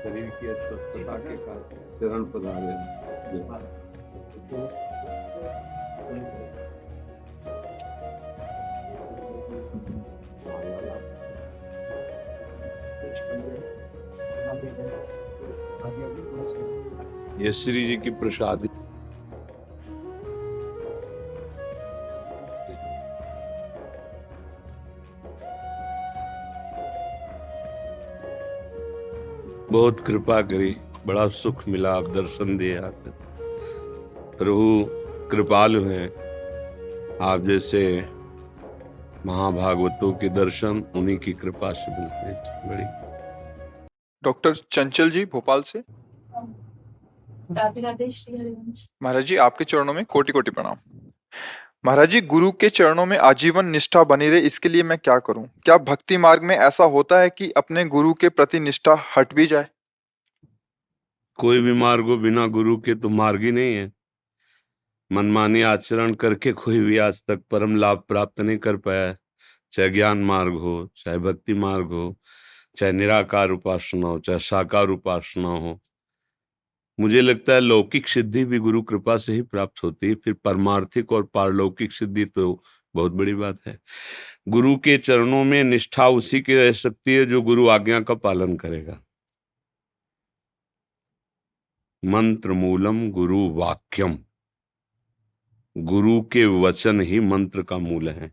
शरीर की अस्वस्थता के कारण चरण पधारे। ये श्री जी की प्रसादी। बहुत कृपा करी, बड़ा सुख मिला, आप दर्शन दिए आकर। प्रभु कृपालु हैं, आप जैसे महाभागवतों के दर्शन उन्हीं की कृपा से मिलते हैं। बड़ी डॉक्टर चंचल जी भोपाल से। राधे राधे श्री हरिवंश। महाराज जी आपके चरणों में कोटि कोटि प्रणाम। महाराज जी गुरु के चरणों में आजीवन निष्ठा बनी रहे, इसके लिए मैं क्या करूं? क्या भक्ति मार्ग में ऐसा होता है कि अपने गुरु के प्रति निष्ठा हट भी जाए? कोई भी मार्ग हो बिना गुरु के तो मार्ग ही नहीं है। मनमानी आचरण करके कोई भी आज तक परम लाभ प्राप्त नहीं कर पाया है। चाहे ज्ञान मार्ग हो, चाहे भक्ति मार्ग हो, चाहे निराकार उपासना हो, चाहे साकार उपासना हो। मुझे लगता है लौकिक सिद्धि भी गुरु कृपा से ही प्राप्त होती है, फिर परमार्थिक और पारलौकिक सिद्धि तो बहुत बड़ी बात है। गुरु के चरणों में निष्ठा उसी की रह सकती है जो गुरु आज्ञा का पालन करेगा। मंत्र मूलम गुरु वाक्यम, गुरु के वचन ही मंत्र का मूल है।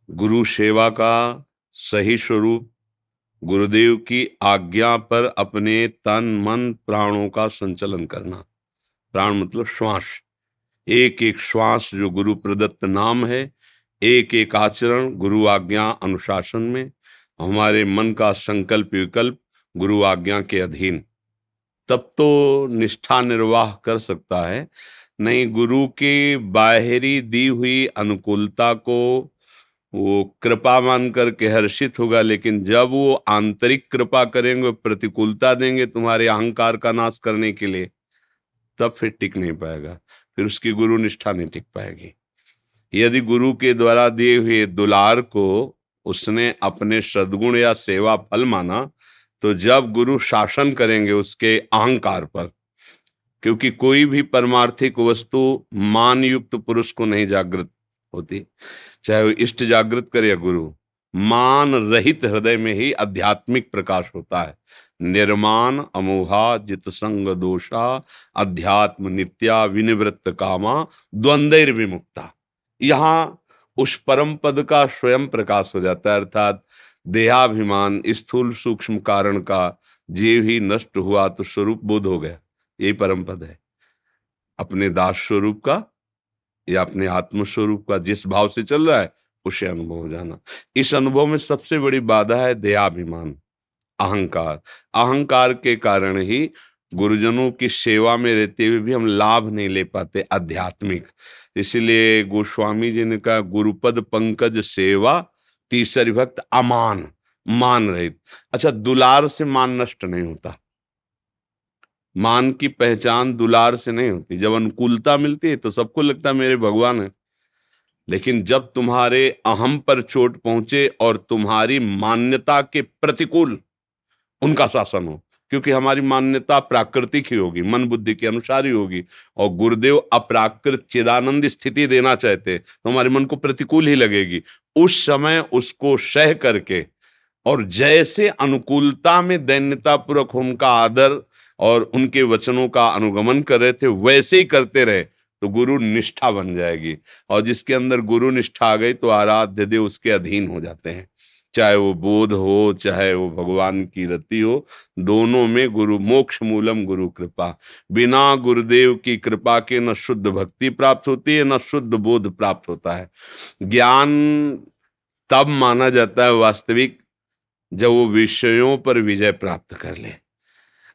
गुरु सेवा का सही स्वरूप गुरुदेव की आज्ञा पर अपने तन मन प्राणों का संचलन करना। प्राण मतलब श्वास, एक एक श्वास जो गुरु प्रदत्त नाम है, एक एक आचरण गुरु आज्ञा अनुशासन में, हमारे मन का संकल्प विकल्प गुरु आज्ञा के अधीन, तब तो निष्ठा निर्वाह कर सकता है। नहीं, गुरु की बाहरी दी हुई अनुकूलता को वो कृपा मान करके हर्षित होगा, लेकिन जब वो आंतरिक कृपा करेंगे, प्रतिकूलता देंगे तुम्हारे अहंकार का नाश करने के लिए, तब फिर टिक नहीं पाएगा, फिर उसकी गुरु निष्ठा नहीं टिक पाएगी। यदि गुरु के द्वारा दिए हुए दुलार को उसने अपने सद्गुण या सेवा फल माना, तो जब गुरु शासन करेंगे उसके अहंकार पर, क्योंकि कोई भी परमार्थिक वस्तु मान युक्त पुरुष को नहीं जागृत होती, चाहे वो इष्ट जागृत करे या गुरु। मान रहित हृदय में ही आध्यात्मिक प्रकाश होता है। निर्माण अमोहा जित संग दोषा अध्यात्म नित्या विनिवृत्त कामा द्वंद्वैर विमुक्ता। यहाँ उस परम पद का स्वयं प्रकाश हो जाता है, अर्थात देहाभिमान स्थूल सूक्ष्म कारण का जीव ही नष्ट हुआ तो स्वरूप बोध हो गया। यही परम पद है, अपने दास स्वरूप का या अपने आत्म स्वरूप का जिस भाव से चल रहा है उसे अनुभव हो जाना। इस अनुभव में सबसे बड़ी बाधा है देहाभिमान, अहंकार। अहंकार के कारण ही गुरुजनों की सेवा में रहते हुए भी हम लाभ नहीं ले पाते आध्यात्मिक। इसलिए गोस्वामी जी ने कहा गुरुपद पंकज सेवा तीसरी भक्त अमान, मान रहित। अच्छा, दुलार से मान नष्ट नहीं होता, मान की पहचान दुलार से नहीं होती। जब अनुकूलता मिलती है तो सबको लगता है मेरे भगवान है, लेकिन जब तुम्हारे अहम पर चोट पहुंचे और तुम्हारी मान्यता के प्रतिकूल उनका शासन हो, क्योंकि हमारी मान्यता प्राकृतिक ही होगी, मन बुद्धि के अनुसार ही होगी, और गुरुदेव अप्राकृत चिदानंद स्थिति देना चाहते तो हमारे मन को प्रतिकूल ही लगेगी। उस समय उसको सह करके और जैसे अनुकूलता में दैन्यतापूर्वक उनका आदर और उनके वचनों का अनुगमन कर रहे थे वैसे ही करते रहे तो गुरु निष्ठा बन जाएगी। और जिसके अंदर गुरु निष्ठा आ गई तो आराध्य देव उसके अधीन हो जाते हैं, चाहे वो बोध हो चाहे वो भगवान की रति हो, दोनों में गुरु मोक्ष मूलम गुरु कृपा। बिना गुरुदेव की कृपा के न शुद्ध भक्ति प्राप्त होती है न शुद्ध बोध प्राप्त होता है। ज्ञान तब माना जाता है वास्तविक जब वो विषयों पर विजय प्राप्त कर ले।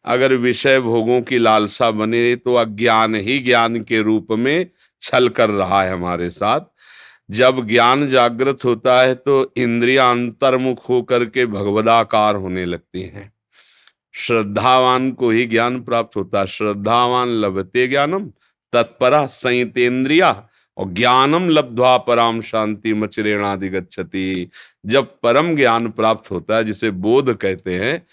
अगर विषय भोगों की लालसा बनी रही तो अज्ञान ही ज्ञान के रूप में छल कर रहा है हमारे साथ। जब ज्ञान जागृत होता है तो इंद्रियां अंतर्मुख होकर के भगवदाकार होने लगती हैं। श्रद्धावान को ही ज्ञान प्राप्त होता है। श्रद्धावान लभते ज्ञानम तत्परा संयतेन्द्रिया और ज्ञानम लब्ध्वा पराम शांति मचरेणाधिगच्छति। जब परम ज्ञान प्राप्त होता है जिसे बोध कहते हैं,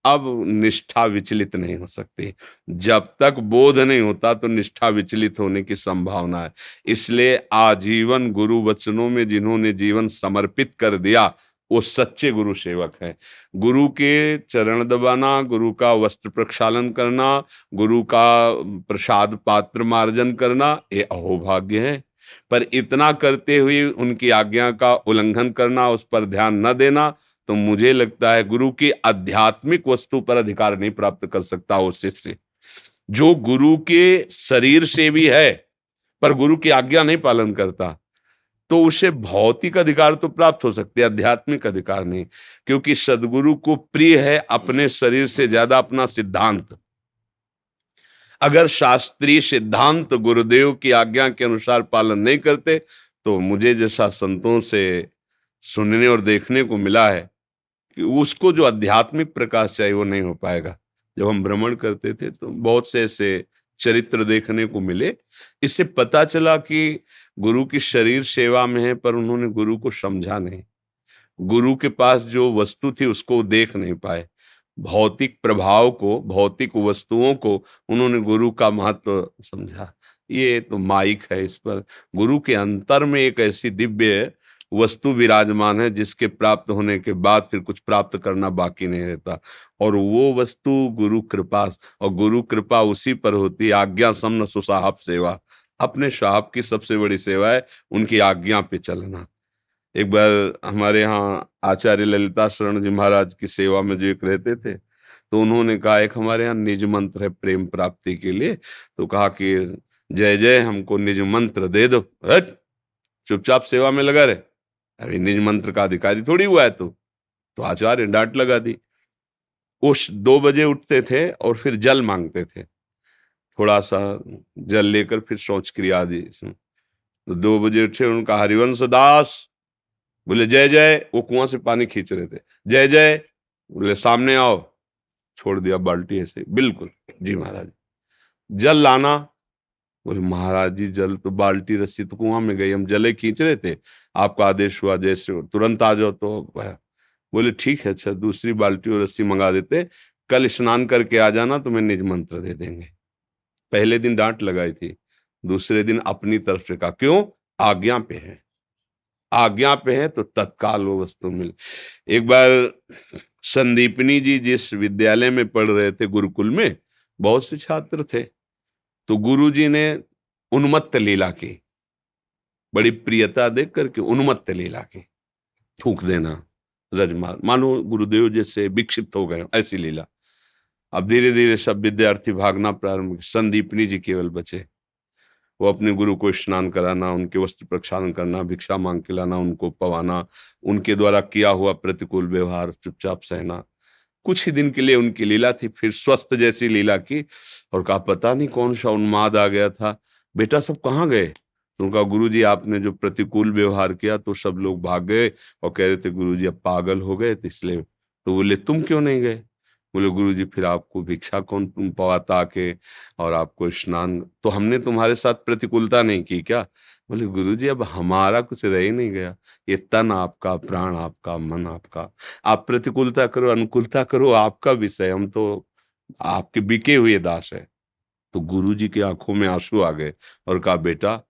अब निष्ठा विचलित नहीं हो सकती। जब तक बोध नहीं होता तो निष्ठा विचलित होने की संभावना है। इसलिए आजीवन गुरु वचनों में जिन्होंने जीवन समर्पित कर दिया, वो सच्चे गुरु सेवक हैं। गुरु के चरण दबाना, गुरु का वस्त्र प्रक्षालन करना, गुरु का प्रसाद पात्र मार्जन करना, ये अहोभाग्य है। पर इतना करते हुए उनकी आज्ञा का उल्लंघन करना, उस पर ध्यान न देना, तो मुझे लगता है गुरु की आध्यात्मिक वस्तु पर अधिकार नहीं प्राप्त कर सकता वो शिष्य। जो गुरु के शरीर से भी है पर गुरु की आज्ञा नहीं पालन करता, तो उसे भौतिक अधिकार तो प्राप्त हो सकते हैं, आध्यात्मिक अधिकार नहीं। क्योंकि सदगुरु को प्रिय है अपने शरीर से ज्यादा अपना सिद्धांत। अगर शास्त्रीय सिद्धांत गुरुदेव की आज्ञा के अनुसार पालन नहीं करते, तो मुझे जैसा संतों से सुनने और देखने को मिला है कि उसको जो आध्यात्मिक प्रकाश चाहिए वो नहीं हो पाएगा। जब हम भ्रमण करते थे तो बहुत से ऐसे चरित्र देखने को मिले। इससे पता चला कि गुरु की शरीर सेवा में है पर उन्होंने गुरु को समझा नहीं। गुरु के पास जो वस्तु थी उसको देख नहीं पाए। भौतिक प्रभाव को, भौतिक वस्तुओं को उन्होंने गुरु का महत्व समझा। ये तो माइक है, इस पर गुरु के अंतर में एक ऐसी दिव्य वस्तु विराजमान है जिसके प्राप्त होने के बाद फिर कुछ प्राप्त करना बाकी नहीं रहता। और वो वस्तु गुरु कृपा, और गुरु कृपा उसी पर होती। आज्ञा समन सुसाहब सेवा, अपने साहब की सबसे बड़ी सेवा है उनकी आज्ञा पे चलना। एक बार हमारे यहाँ आचार्य ललिता शरण जी महाराज की सेवा में जो एक रहते थे, तो उन्होंने कहा एक हमारे यहाँ निज मंत्र है प्रेम प्राप्ति के लिए। तो कहा कि जय जय हमको निज मंत्र दे दो। हट, चुपचाप सेवा में लगा रहे, अभी निज मंत्र का अधिकारी थोड़ी हुआ है तू। तो आचार्य डांट लगा दी। वो 2 बजे उठते थे और फिर जल मांगते थे, थोड़ा सा जल लेकर फिर शौच क्रिया आदि। तो 2 बजे उठे, उनका हरिवंश दास बोले जय जय, वो कुआं से पानी खींच रहे थे, जय जय, बोले सामने आओ। छोड़ दिया बाल्टी ऐसे, बिल्कुल जी महाराज। जल लाना, बोले महाराज जी जल तो बाल्टी रस्सी तो कुआं में गई, हम जले खींच रहे थे, आपका आदेश हुआ जैसे हो तुरंत आ जाओ। तो बोले ठीक है, अच्छा दूसरी बाल्टी और रस्सी मंगा देते, कल स्नान करके आ जाना तो मैं निज मंत्र दे देंगे। पहले दिन डांट लगाई थी, दूसरे दिन अपनी तरफ से कहा क्यों, आज्ञा पे है, आज्ञा पे है तो तत्काल वो वस्तु मिल। एक बार संदीपनी जी जिस विद्यालय में पढ़ रहे थे, गुरुकुल में बहुत से छात्र थे, तो गुरुजी ने उन्मत्त लीला की, बड़ी प्रियता देख करके उन्मत्त लीला की, थूक देना, रजमार, मानो गुरुदेव जैसे विक्षिप्त हो गए, ऐसी लीला। अब धीरे धीरे सब विद्यार्थी भागना प्रारंभ, संदीपनी जी केवल बचे। वो अपने गुरु को स्नान कराना, उनके वस्त्र प्रक्षालन करना, भिक्षा मांग के लाना, उनको पवाना, उनके द्वारा किया हुआ प्रतिकूल व्यवहार चुपचाप सहना। कुछ ही दिन के लिए उनकी लीला थी, फिर स्वस्थ जैसी लीला की। और कहा पता नहीं कौन सा उन्माद आ गया था, बेटा सब कहाँ गए। तो उनका गुरुजी आपने जो प्रतिकूल व्यवहार किया तो सब लोग भाग गए और कह रहे थे गुरुजी अब पागल हो गए तो इसलिए। तो बोले तुम क्यों नहीं गए। बोले गुरुजी फिर आपको भिक्षा कौन पवाता के, और आपको स्नान, तो हमने तुम्हारे साथ प्रतिकूलता नहीं की क्या। बोले गुरुजी अब हमारा कुछ रह ही नहीं गया, ये तन आपका, प्राण आपका, मन आपका, आप प्रतिकूलता करो अनुकूलता करो आपका विषय, हम तो आपके बिके हुए दास है। तो गुरुजी की आंखों में आंसू आ गए और कहा बेटा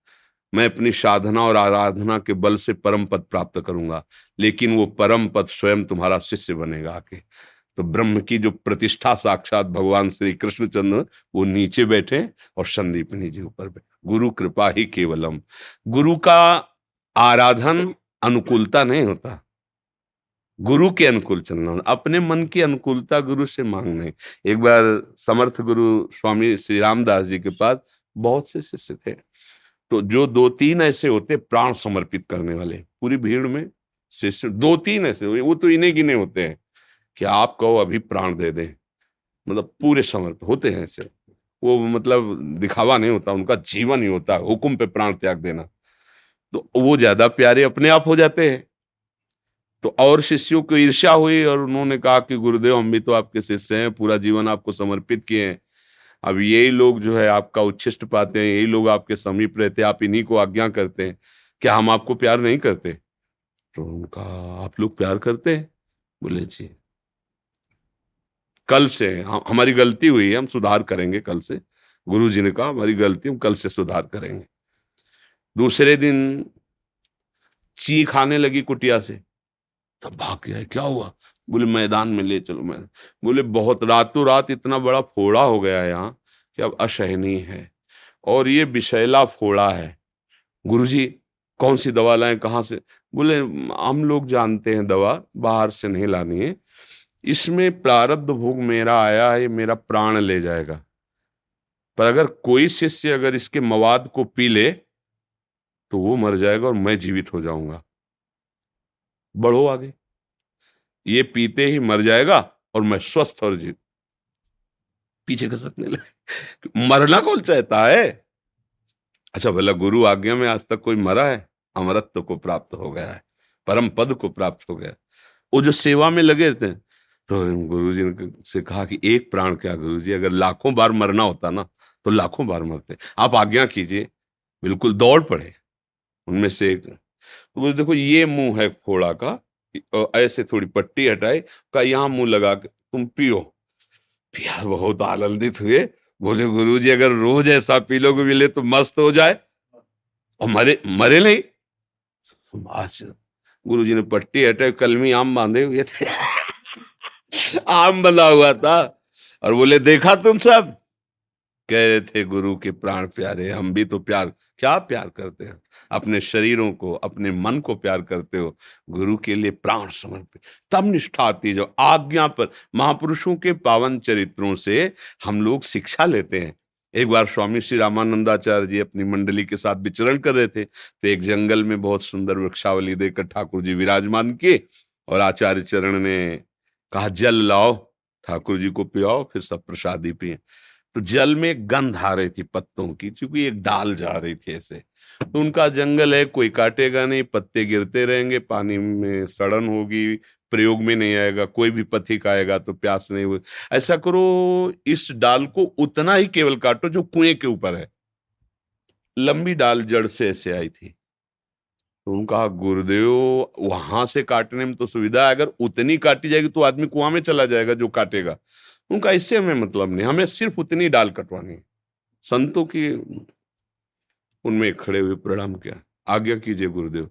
मैं अपनी साधना और आराधना के बल से परम पद प्राप्त करूंगा, लेकिन वो परम पद स्वयं तुम्हारा शिष्य बनेगा आके। तो ब्रह्म की जो प्रतिष्ठा साक्षात भगवान श्री कृष्णचंद्र वो नीचे बैठे और संदीपनी जी ऊपर बैठे। गुरु कृपा ही केवलम। गुरु का आराधन अनुकूलता नहीं होता, गुरु के अनुकूल चलना, अपने मन की अनुकूलता गुरु से मांगना। एक बार समर्थ गुरु स्वामी श्री रामदास जी के पास बहुत से शिष्य थे, तो जो 2-3 ऐसे होते प्राण समर्पित करने वाले, पूरी भीड़ में शिष्य 2-3 ऐसे हुए, वो तो इन्हें गिने होते हैं कि आप कहो अभी प्राण दे दें, मतलब पूरे समर्पित होते हैं ऐसे। वो मतलब दिखावा नहीं होता, उनका जीवन ही होता है हुक्म पे प्राण त्याग देना। तो वो ज्यादा प्यारे अपने आप हो जाते हैं। तो और शिष्यों को ईर्ष्या हुई और उन्होंने कहा कि गुरुदेव हम भी तो आपके शिष्य हैं, पूरा जीवन आपको समर्पित किए हैं, अब यही लोग जो है आपका उच्छिष्ट पाते हैं, यही लोग आपके समीप रहते हैं, आप इन्हीं को आज्ञा करते हैं, क्या हम आपको प्यार नहीं करते। तो उनका आप लोग प्यार करते हैं। बोले जी। कल से हमारी गलती हुई है, हम सुधार करेंगे कल से। गुरु जी ने कहा हमारी गलती, हम कल से सुधार करेंगे। दूसरे दिन चीख आने लगी कुटिया से, तब भाग गया, क्या हुआ? बोले मैदान में ले चलो। मैं बोले बहुत रातों रात इतना बड़ा फोड़ा हो गया है यहाँ कि अब असहनीय है, और ये विषैला फोड़ा है। गुरुजी कौन सी दवा लाएं, कहाँ से? बोले हम लोग जानते हैं दवा, बाहर से नहीं लानी है, इसमें प्रारब्ध भोग मेरा आया है, ये मेरा प्राण ले जाएगा, पर अगर कोई शिष्य अगर इसके मवाद को पी ले तो वो मर जाएगा और मैं जीवित हो जाऊंगा। बढ़ो आगे, ये पीते ही मर जाएगा और मैं स्वस्थ और जीवित। पीछे खसकने लगे, मरना कौन चाहता है? अच्छा भला गुरु आज्ञा में आज तक कोई मरा है? अमरत्व को प्राप्त हो गया है, परम पद को प्राप्त हो गया। वो जो सेवा में लगे थे, तो गुरु जी ने से कहा कि एक प्राण क्या गुरु जी, अगर लाखों बार मरना होता ना तो लाखों बार मरते, आप आज्ञा कीजिए। बिल्कुल दौड़ पड़े उनमें से एक। तो बोले देखो ये मुंह है फोड़ा का, ऐसे थोड़ी पट्टी हटाए, का यहाँ मुंह लगा के तुम पियो। पिया, बहुत आनंदित हुए। बोले गुरुजी अगर रोज ऐसा पी लोगे मिले तो मस्त हो जाए, और मरे नहीं। आज गुरुजी ने पट्टी हटाई, कलमी आम बांधे हुए थे आम बंधा हुआ था, और बोले देखा तुम सब, कह रहे थे गुरु के प्राण प्यारे, हम भी तो प्यार, क्या प्यार करते हैं, अपने शरीरों को, अपने मन को प्यार करते हो, गुरु के लिए प्राण समर्पित। तब निष्ठा आती है जब आज्ञा पर। महापुरुषों के पावन चरित्रों से हम लोग शिक्षा लेते हैं। एक बार स्वामी श्री रामानंदाचार्य जी अपनी मंडली के साथ विचरण कर रहे थे, तो एक जंगल में बहुत सुंदर वृक्षावली देखकर ठाकुर जी विराजमान किए, और आचार्य चरण ने कहा जल लाओ, ठाकुर जी को पिलाओ, फिर सब प्रसादी पिए। तो जल में गंध आ रही थी पत्तों की, क्योंकि एक डाल जा रही थी ऐसे। तो उनका जंगल है, कोई काटेगा नहीं, पत्ते गिरते रहेंगे, पानी में सड़न होगी, प्रयोग में नहीं आएगा, कोई भी पथिक आएगा तो प्यास नहीं होगी। ऐसा करो इस डाल को उतना ही केवल काटो जो कुएं के ऊपर है। लंबी डाल जड़ से ऐसे आई थी। तो उनका गुरुदेव वहां से काटने में तो सुविधा है, अगर उतनी काटी जाएगी तो आदमी कुआं में चला जाएगा जो काटेगा। उनका इससे हमें मतलब नहीं, हमें सिर्फ उतनी डाल कटवानी है। संतों की उनमें खड़े हुए प्रणाम किया, आज्ञा कीजिए गुरुदेव।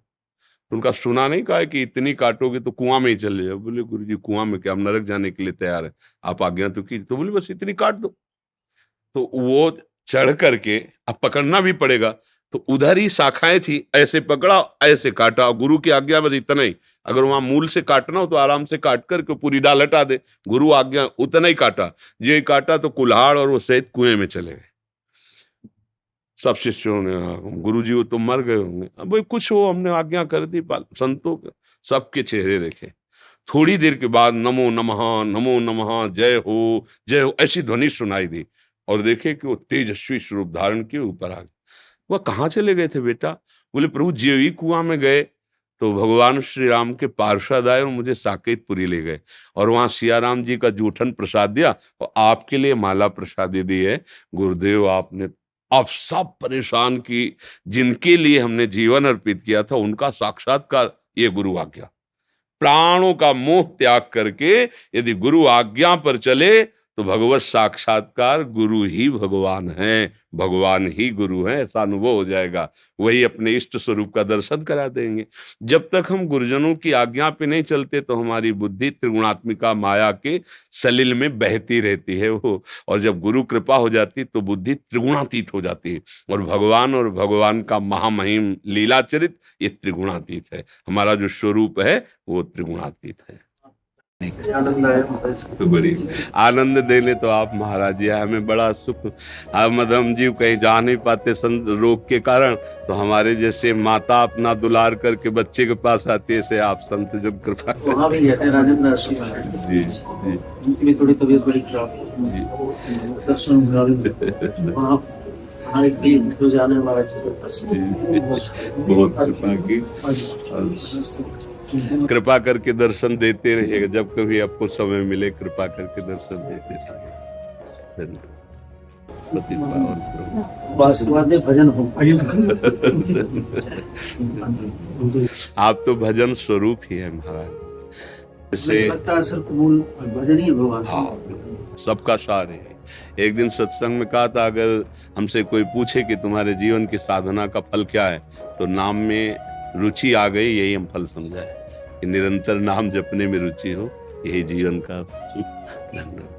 उनका सुना नहीं, कहा कि इतनी काटोगे तो कुआं में ही चले जाओ। बोले गुरुजी कुआं में क्या, हम नरक जाने के लिए तैयार है, आप आज्ञा तो कीजिए। तो बोले बस इतनी काट दो। तो वो चढ़ करके, अब पकड़ना भी पड़ेगा, तो उधर ही शाखाएं थी, ऐसे पकड़ा, ऐसे काटा। गुरु की आज्ञा बस इतना ही, अगर वहां मूल से काटना हो तो आराम से काट करके पूरी डाल हटा दे। गुरु आज्ञा उतना ही काटा, ये काटा तो कुल्हाड़ और वो सहित कुएं में चले गए। सब शिष्यों ने, गुरु जी वो तो मर गए होंगे। अब भाई कुछ हो, हमने आज्ञा कर दी। संतों के सबके चेहरे देखे। थोड़ी देर के बाद नमो नमः, जय हो ऐसी ध्वनि सुनाई दी, और देखे कि वो तेजस्वी स्वरूप धारण के ऊपर आ गए। वह कहाँ चले गए थे बेटा? बोले प्रभु ज्यों ही कुआं में गए तो भगवान श्री राम के पार्षद आए और मुझे साकेतपुरी ले गए, और वहां सिया राम जी का जूठन प्रसाद दिया, और आपके लिए माला प्रसादी दी है गुरुदेव। आपने अब सब परेशान की, जिनके लिए हमने जीवन अर्पित किया था, उनका साक्षात्कार ये गुरु आज्ञा। प्राणों का मोह त्याग करके यदि गुरु आज्ञा पर चले तो भगवत साक्षात्कार, गुरु ही भगवान है, भगवान ही गुरु है, ऐसा अनुभव हो जाएगा। वही अपने इष्ट स्वरूप का दर्शन करा देंगे। जब तक हम गुरुजनों की आज्ञा पे नहीं चलते तो हमारी बुद्धि त्रिगुणात्मिका माया के सलिल में बहती रहती है वो, और जब गुरु कृपा हो जाती तो बुद्धि त्रिगुणातीत हो जाती है। और भगवान का महामहिम लीलाचरित ये त्रिगुणातीत है। हमारा जो स्वरूप है वो त्रिगुणातीत है। तो बड़ी आनंद देने तो आप महाराज जी, हमें बड़ा सुख। मदम जी कहीं जा नहीं पाते संत रोग के कारण, तो हमारे जैसे माता अपना दुलार करके बच्चे के पास आती है, ऐसे आप संत जब कृपा। वहाँ भी गए थे राजेंद्र ऋषि महाराज जी जी, उनकी भी थोड़ी तबीयत बड़ी खराब थी, दर्शन वहाँ जाने महाराज जी के पास बहुत कृपा की, कृपा करके दर्शन देते रहिएगा। जब कभी आपको समय मिले कृपा करके दर्शन देते रहिए। बस बाद में भजन हो। आप तो भजन स्वरूप ही है महाराज। लगता है सर मूल भजन ही है भगवान। हाँ सबका सार है। एक दिन सत्संग में कहा था, अगर हमसे कोई पूछे कि तुम्हारे जीवन की साधना का फल क्या है, तो नाम में रुचि आ गई, यही हम फल समझा है कि निरंतर नाम जपने में रुचि हो, यही जीवन का धन्यवाद।